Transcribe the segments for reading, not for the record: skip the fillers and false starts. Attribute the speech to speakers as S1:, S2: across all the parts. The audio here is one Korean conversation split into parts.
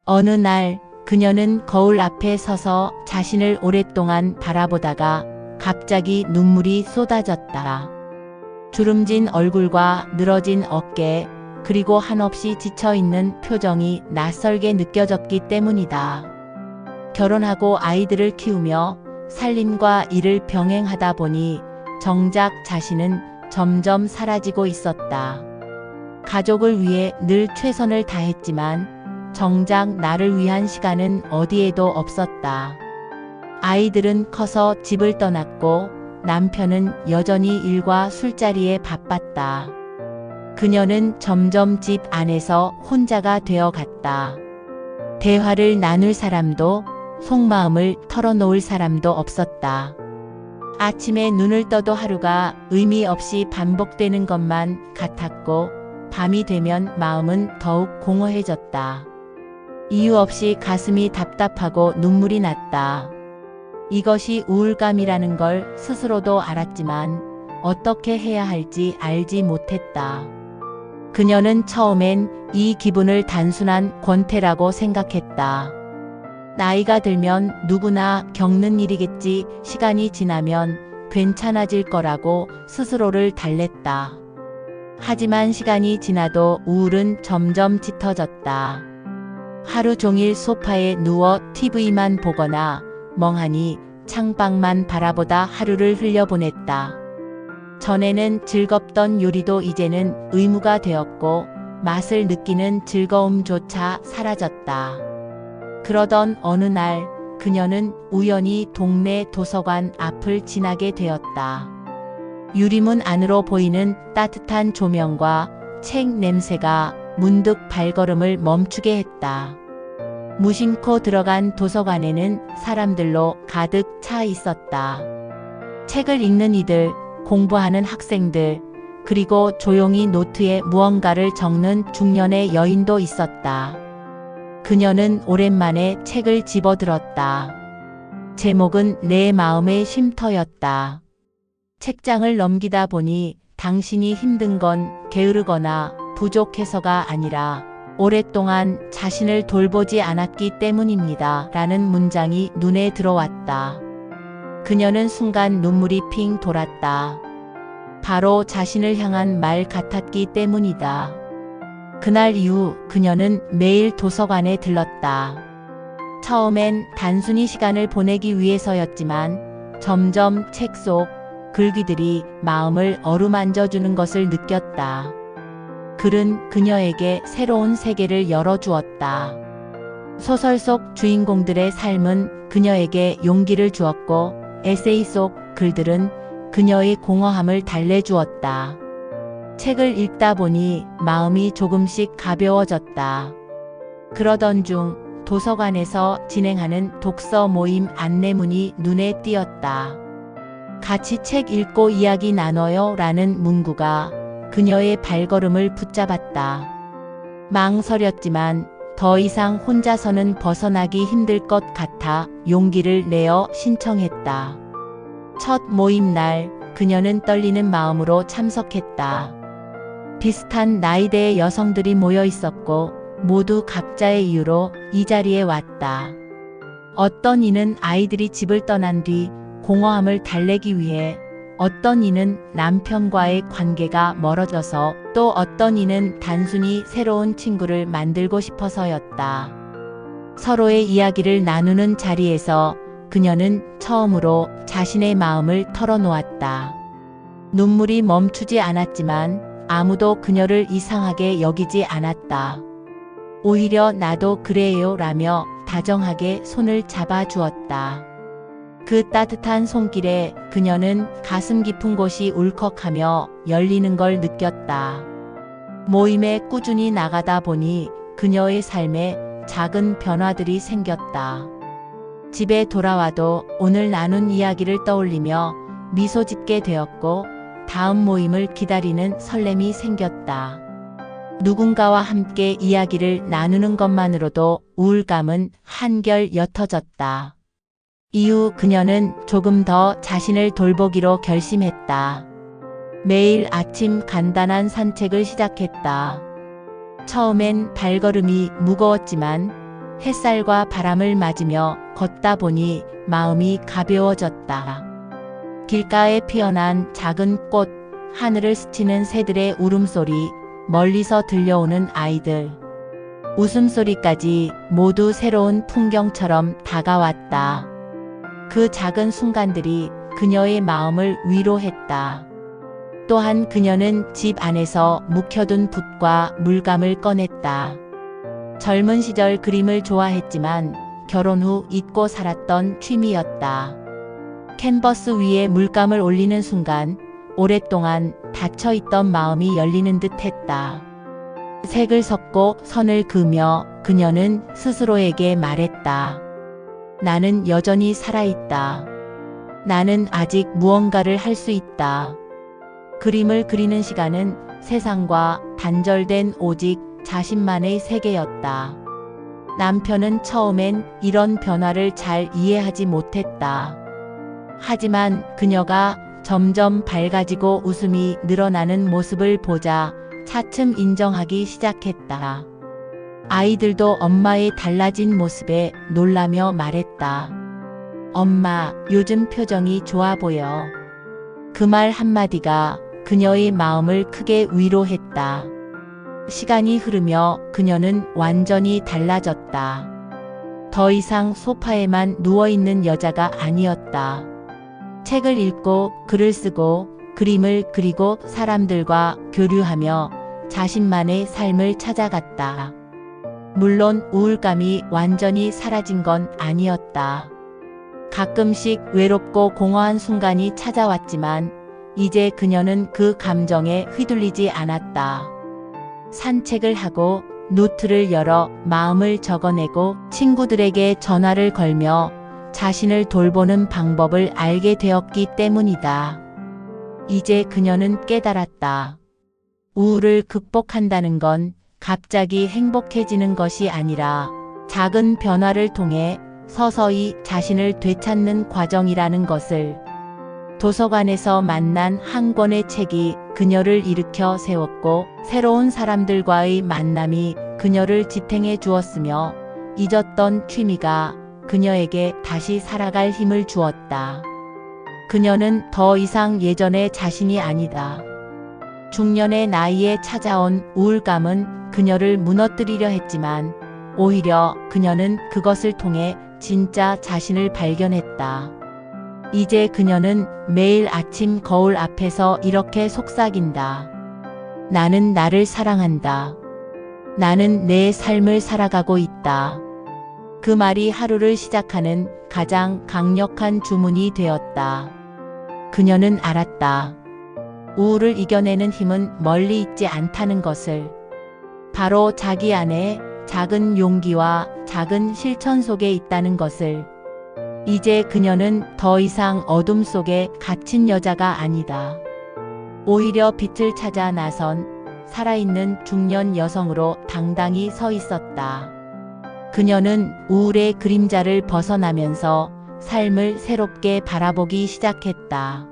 S1: 어느 날 그녀는 거울 앞에 서서 자신을 오랫동안 바라보다가 갑자기 눈물이 쏟아졌다. 주름진 얼굴과 늘어진 어깨, 그리고 한없이 지쳐있는 표정이 낯설게 느껴졌기 때문이다. 결혼하고 아이들을 키우며 살림과 일을 병행하다 보니 정작 자신은 점점 사라지고 있었다. 가족을 위해 늘 최선을 다했지만 정작 나를 위한 시간은 어디에도 없었다. 아이들은 커서 집을 떠났고 남편은 여전히 일과 술자리에 바빴다. 그녀는 점점 집 안에서 혼자가 되어 갔다. 대화를 나눌 사람도, 속마음을 털어놓을 사람도 없었다. 아침에 눈을 떠도 하루가 의미 없이 반복되는 것만 같았고, 밤이 되면 마음은 더욱 공허해졌다. 이유 없이 가슴이 답답하고 눈물이 났다. 이것이 우울감이라는 걸 스스로도 알았지만 어떻게 해야 할지 알지 못했다. 그녀는 처음엔 이 기분을 단순한 권태라고 생각했다. 나이가 들면 누구나 겪는 일이겠지, 시간이 지나면 괜찮아질 거라고 스스로를 달랬다. 하지만 시간이 지나도 우울은 점점 짙어졌다. 하루 종일 소파에 누워 TV만 보거나 멍하니 창밖만 바라보다 하루를 흘려보냈다. 전에는 즐겁던 요리도 이제는 의무가 되었고 맛을 느끼는 즐거움조차 사라졌다. 그러던 어느 날 그녀는 우연히 동네 도서관 앞을 지나게 되었다. 유리문 안으로 보이는 따뜻한 조명과 책 냄새가 문득 발걸음을 멈추게 했다. 무심코 들어간 도서관에는 사람들로 가득 차 있었다. 책을 읽는 이들, 공부하는 학생들, 그리고 조용히 노트에 무언가를 적는 중년의 여인도 있었다. 그녀는 오랜만에 책을 집어들었다. 제목은 내 마음의 쉼터였다. 책장을 넘기다 보니 당신이 힘든 건 게으르거나 부족해서가 아니라 오랫동안 자신을 돌보지 않았기 때문입니다. 라는 문장이 눈에 들어왔다. 그녀는 순간 눈물이 핑 돌았다. 바로 자신을 향한 말 같았기 때문이다. 그날 이후 그녀는 매일 도서관에 들렀다. 처음엔 단순히 시간을 보내기 위해서였지만 점점 책 속 글귀들이 마음을 어루만져주는 것을 느꼈다. 글은 그녀에게 새로운 세계를 열어주었다. 소설 속 주인공들의 삶은 그녀에게 용기를 주었고 에세이 속 글들은 그녀의 공허함을 달래주었다. 책을 읽다 보니 마음이 조금씩 가벼워졌다. 그러던 중 도서관에서 진행하는 독서 모임 안내문이 눈에 띄었다. 같이 책 읽고 이야기 나눠요 라는 문구가 그녀의 발걸음을 붙잡았다. 망설였지만 더 이상 혼자서는 벗어나기 힘들 것 같아 용기를 내어 신청했다. 첫 모임 날 그녀는 떨리는 마음으로 참석했다. 비슷한 나이대의 여성들이 모여 있었고 모두 각자의 이유로 이 자리에 왔다. 어떤 이는 아이들이 집을 떠난 뒤 공허함을 달래기 위해, 어떤 이는 남편과의 관계가 멀어져서, 또 어떤 이는 단순히 새로운 친구를 만들고 싶어서였다. 서로의 이야기를 나누는 자리에서 그녀는 처음으로 자신의 마음을 털어놓았다. 눈물이 멈추지 않았지만 아무도 그녀를 이상하게 여기지 않았다. 오히려 나도 그래요 라며 다정하게 손을 잡아주었다. 그 따뜻한 손길에 그녀는 가슴 깊은 곳이 울컥하며 열리는 걸 느꼈다. 모임에 꾸준히 나가다 보니 그녀의 삶에 작은 변화들이 생겼다. 집에 돌아와도 오늘 나눈 이야기를 떠올리며 미소 짓게 되었고 다음 모임을 기다리는 설렘이 생겼다. 누군가와 함께 이야기를 나누는 것만으로도 우울감은 한결 옅어졌다. 이후 그녀는 조금 더 자신을 돌보기로 결심했다. 매일 아침 간단한 산책을 시작했다. 처음엔 발걸음이 무거웠지만 햇살과 바람을 맞으며 걷다 보니 마음이 가벼워졌다. 길가에 피어난 작은 꽃, 하늘을 스치는 새들의 울음소리, 멀리서 들려오는 아이들 웃음소리까지 모두 새로운 풍경처럼 다가왔다. 그 작은 순간들이 그녀의 마음을 위로했다. 또한 그녀는 집 안에서 묵혀둔 붓과 물감을 꺼냈다. 젊은 시절 그림을 좋아했지만 결혼 후 잊고 살았던 취미였다. 캔버스 위에 물감을 올리는 순간 오랫동안 닫혀있던 마음이 열리는 듯 했다. 색을 섞고 선을 그으며 그녀는 스스로에게 말했다. 나는 여전히 살아있다. 나는 아직 무언가를 할 수 있다. 그림을 그리는 시간은 세상과 단절된 오직 자신만의 세계였다. 남편은 처음엔 이런 변화를 잘 이해하지 못했다. 하지만 그녀가 점점 밝아지고 웃음이 늘어나는 모습을 보자 차츰 인정하기 시작했다. 아이들도 엄마의 달라진 모습에 놀라며 말했다. 엄마, 요즘 표정이 좋아 보여. 그 말 한마디가 그녀의 마음을 크게 위로했다. 시간이 흐르며 그녀는 완전히 달라졌다. 더 이상 소파에만 누워있는 여자가 아니었다. 책을 읽고 글을 쓰고 그림을 그리고 사람들과 교류하며 자신만의 삶을 찾아갔다. 물론 우울감이 완전히 사라진 건 아니었다. 가끔씩 외롭고 공허한 순간이 찾아왔지만 이제 그녀는 그 감정에 휘둘리지 않았다. 산책을 하고 노트를 열어 마음을 적어내고 친구들에게 전화를 걸며 자신을 돌보는 방법을 알게 되었기 때문이다. 이제 그녀는 깨달았다. 우울을 극복한다는 건 갑자기 행복해지는 것이 아니라 작은 변화를 통해 서서히 자신을 되찾는 과정이라는 것을. 도서관에서 만난 한 권의 책이 그녀를 일으켜 세웠고 새로운 사람들과의 만남이 그녀를 지탱해 주었으며 잊었던 취미가 그녀에게 다시 살아갈 힘을 주었다. 그녀는 더 이상 예전의 자신이 아니다. 중년의 나이에 찾아온 우울감은 그녀를 무너뜨리려 했지만 오히려 그녀는 그것을 통해 진짜 자신을 발견했다. 이제 그녀는 매일 아침 거울 앞에서 이렇게 속삭인다. 나는 나를 사랑한다. 나는 내 삶을 살아가고 있다. 그 말이 하루를 시작하는 가장 강력한 주문이 되었다. 그녀는 알았다. 우울을 이겨내는 힘은 멀리 있지 않다는 것을. 바로 자기 안에 작은 용기와 작은 실천 속에 있다는 것을. 이제 그녀는 더 이상 어둠 속에 갇힌 여자가 아니다. 오히려 빛을 찾아 나선 살아있는 중년 여성으로 당당히 서 있었다. 그녀는 우울의 그림자를 벗어나면서 삶을 새롭게 바라보기 시작했다.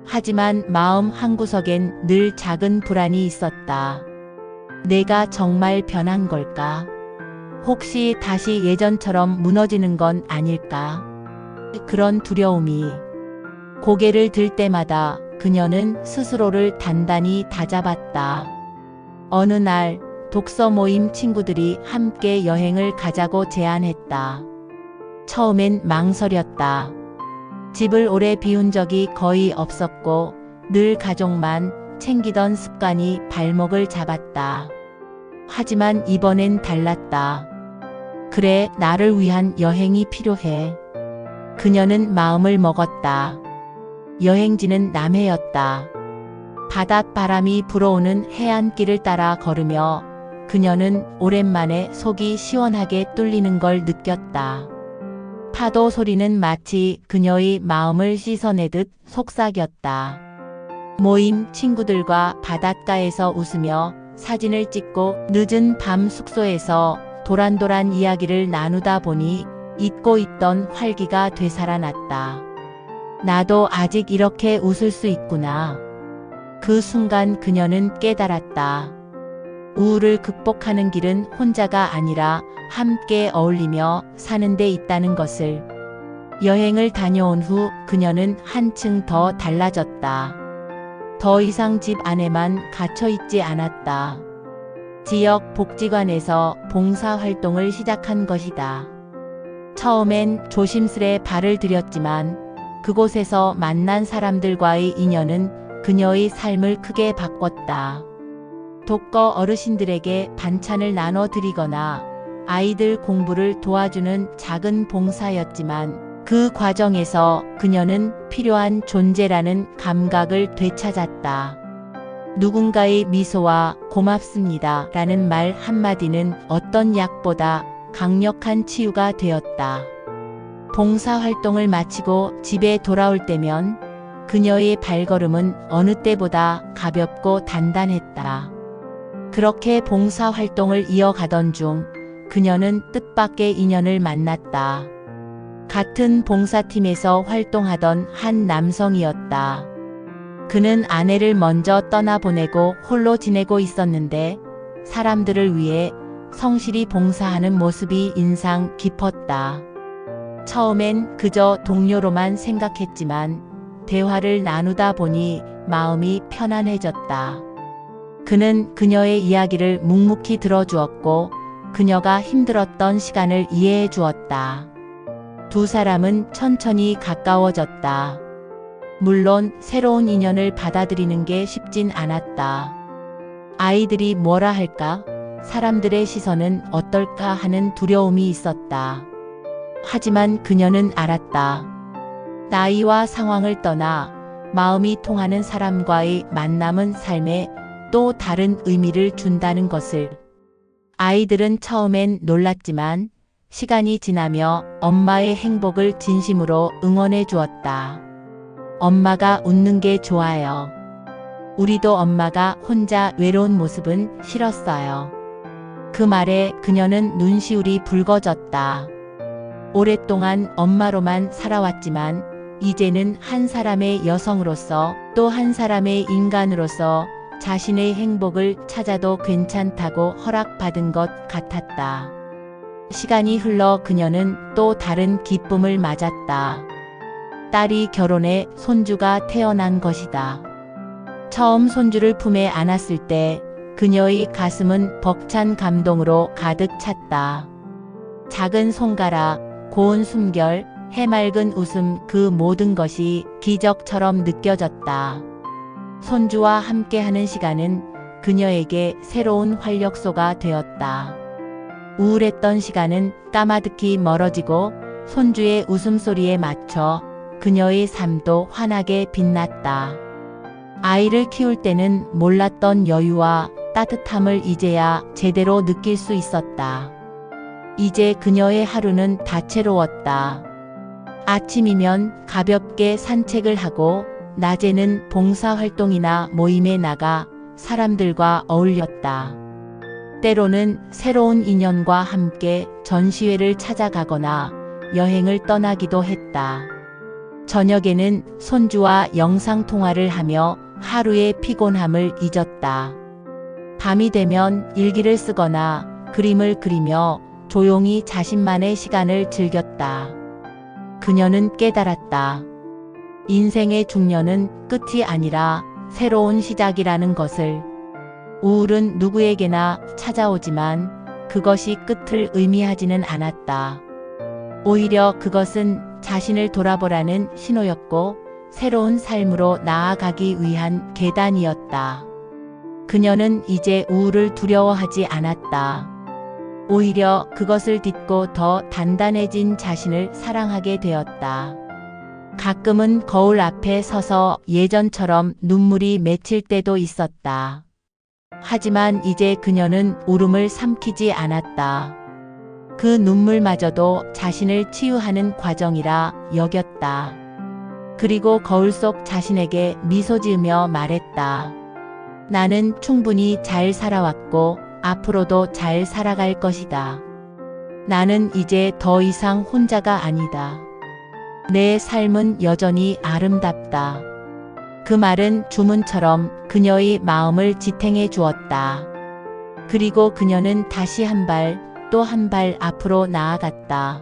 S1: 하지만 마음 한구석엔 늘 작은 불안이 있었다. 내가 정말 변한 걸까? 혹시 다시 예전처럼 무너지는 건 아닐까? 그런 두려움이. 고개를 들 때마다 그녀는 스스로를 단단히 다잡았다. 어느 날 독서 모임 친구들이 함께 여행을 가자고 제안했다. 처음엔 망설였다. 집을 오래 비운 적이 거의 없었고 늘 가족만 챙기던 습관이 발목을 잡았다. 하지만 이번엔 달랐다. 그래, 나를 위한 여행이 필요해. 그녀는 마음을 먹었다. 여행지는 남해였다. 바닷바람이 불어오는 해안길을 따라 걸으며 그녀는 오랜만에 속이 시원하게 뚫리는 걸 느꼈다. 파도 소리는 마치 그녀의 마음을 씻어내듯 속삭였다. 모임 친구들과 바닷가에서 웃으며 사진을 찍고 늦은 밤 숙소에서 도란도란 이야기를 나누다 보니 잊고 있던 활기가 되살아났다. 나도 아직 이렇게 웃을 수 있구나. 그 순간 그녀는 깨달았다. 우울을 극복하는 길은 혼자가 아니라 함께 어울리며 사는 데 있다는 것을. 여행을 다녀온 후 그녀는 한층 더 달라졌다. 더 이상 집 안에만 갇혀 있지 않았다. 지역 복지관에서 봉사활동을 시작한 것이다. 처음엔 조심스레 발을 들였지만 그곳에서 만난 사람들과의 인연은 그녀의 삶을 크게 바꿨다. 독거 어르신들에게 반찬을 나눠 드리거나 아이들 공부를 도와주는 작은 봉사였지만 그 과정에서 그녀는 필요한 존재라는 감각을 되찾았다. 누군가의 미소와 고맙습니다 라는 말 한마디는 어떤 약보다 강력한 치유가 되었다. 봉사활동을 마치고 집에 돌아올 때면 그녀의 발걸음은 어느 때보다 가볍고 단단했다. 그렇게 봉사활동을 이어가던 중 그녀는 뜻밖의 인연을 만났다. 같은 봉사팀에서 활동하던 한 남성이었다. 그는 아내를 먼저 떠나보내고 홀로 지내고 있었는데 사람들을 위해 성실히 봉사하는 모습이 인상 깊었다. 처음엔 그저 동료로만 생각했지만 대화를 나누다 보니 마음이 편안해졌다. 그는 그녀의 이야기를 묵묵히 들어주었고 그녀가 힘들었던 시간을 이해해 주었다. 두 사람은 천천히 가까워졌다. 물론 새로운 인연을 받아들이는 게 쉽진 않았다. 아이들이 뭐라 할까? 사람들의 시선은 어떨까 하는 두려움이 있었다. 하지만 그녀는 알았다. 나이와 상황을 떠나 마음이 통하는 사람과의 만남은 삶에 또 다른 의미를 준다는 것을. 아이들은 처음엔 놀랐지만 시간이 지나며 엄마의 행복을 진심으로 응원해 주었다. 엄마가 웃는 게 좋아요. 우리도 엄마가 혼자 외로운 모습은 싫었어요. 그 말에 그녀는 눈시울이 붉어졌다. 오랫동안 엄마로만 살아왔지만 이제는 한 사람의 여성으로서 또 한 사람의 인간으로서 자신의 행복을 찾아도 괜찮다고 허락받은 것 같았다. 시간이 흘러 그녀는 또 다른 기쁨을 맞았다. 딸이 결혼해 손주가 태어난 것이다. 처음 손주를 품에 안았을 때 그녀의 가슴은 벅찬 감동으로 가득 찼다. 작은 손가락, 고운 숨결, 해맑은 웃음 그 모든 것이 기적처럼 느껴졌다. 손주와 함께하는 시간은 그녀에게 새로운 활력소가 되었다. 우울했던 시간은 까마득히 멀어지고 손주의 웃음소리에 맞춰 그녀의 삶도 환하게 빛났다. 아이를 키울 때는 몰랐던 여유와 따뜻함을 이제야 제대로 느낄 수 있었다. 이제 그녀의 하루는 다채로웠다. 아침이면 가볍게 산책을 하고 낮에는 봉사활동이나 모임에 나가 사람들과 어울렸다. 때로는 새로운 인연과 함께 전시회를 찾아가거나 여행을 떠나기도 했다. 저녁에는 손주와 영상통화를 하며 하루의 피곤함을 잊었다. 밤이 되면 일기를 쓰거나 그림을 그리며 조용히 자신만의 시간을 즐겼다. 그녀는 깨달았다. 인생의 중년은 끝이 아니라 새로운 시작이라는 것을. 우울은 누구에게나 찾아오지만 그것이 끝을 의미하지는 않았다. 오히려 그것은 자신을 돌아보라는 신호였고 새로운 삶으로 나아가기 위한 계단이었다. 그녀는 이제 우울을 두려워하지 않았다. 오히려 그것을 딛고 더 단단해진 자신을 사랑하게 되었다. 가끔은 거울 앞에 서서 예전처럼 눈물이 맺힐 때도 있었다. 하지만 이제 그녀는 울음을 삼키지 않았다. 그 눈물마저도 자신을 치유하는 과정이라 여겼다. 그리고 거울 속 자신에게 미소 지으며 말했다. 나는 충분히 잘 살아왔고 앞으로도 잘 살아갈 것이다. 나는 이제 더 이상 혼자가 아니다. 내 삶은 여전히 아름답다. 그 말은 주문처럼 그녀의 마음을 지탱해 주었다. 그리고 그녀는 다시 한 발, 또 한 발 앞으로 나아갔다.